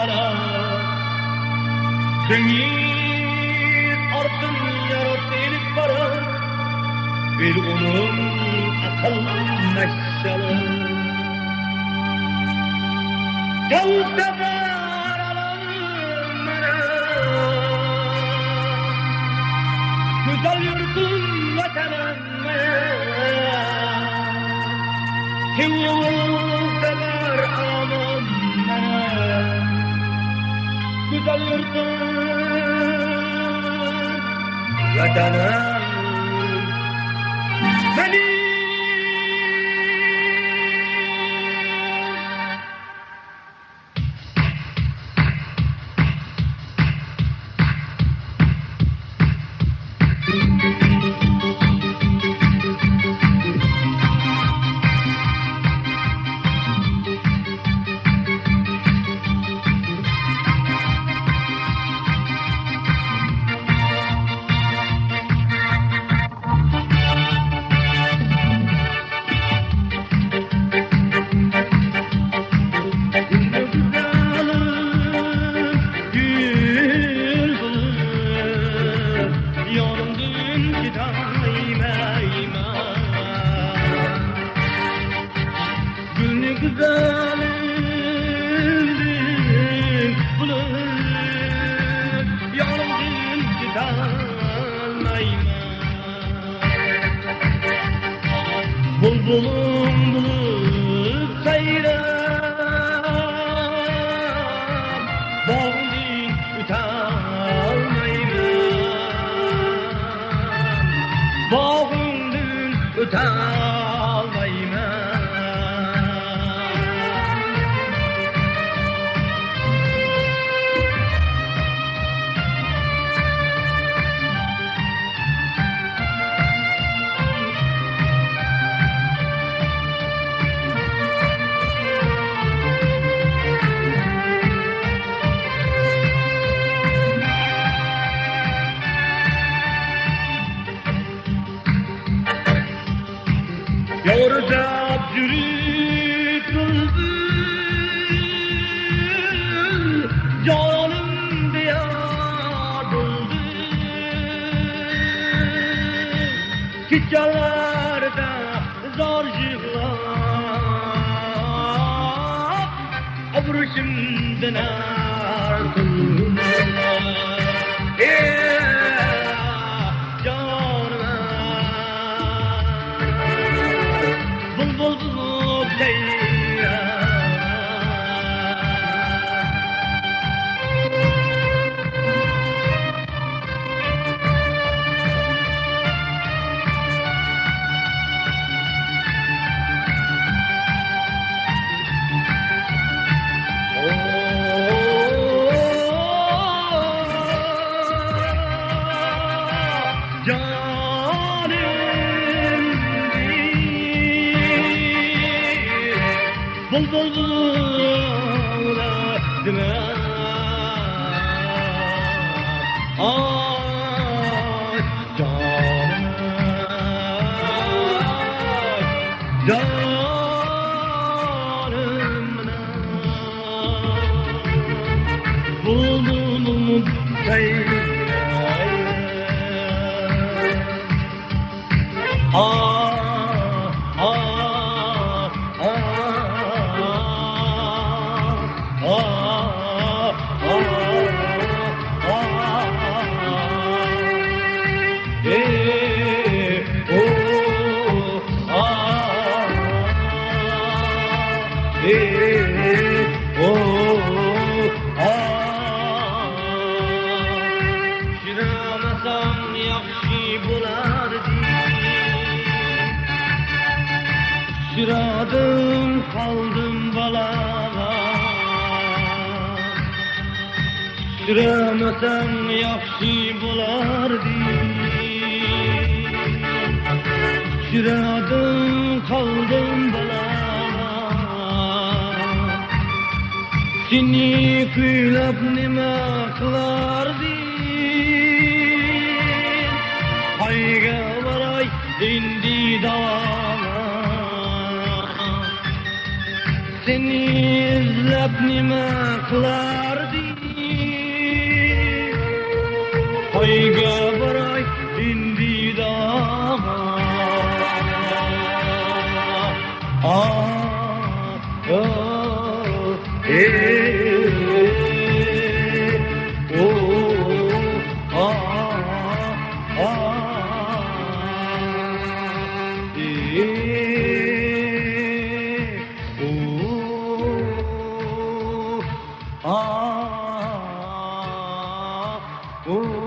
karar Deniz ardın yarat elip barar Bir onun akıl meşşalı Yavuzda var alalım bana Güzel yurdum vatanım Yavuzda var alalım bana Güzel yurdum vatanım benim Bulbulum bulup sayram Bağlı utanmayman Bağımdın utanmayman Yoracak yürüp bülbül Canım diyar buldu Gityalarda zor yığlar Avruşumdan artık Sıradım kaldım balama Sıramasam yaxshi bo'lardi Sıradım kaldım balama Seni kuylab nima qilarding Qayga boray endi davom seni izlep nime kılardı? Hayga baray indi dağa. Oh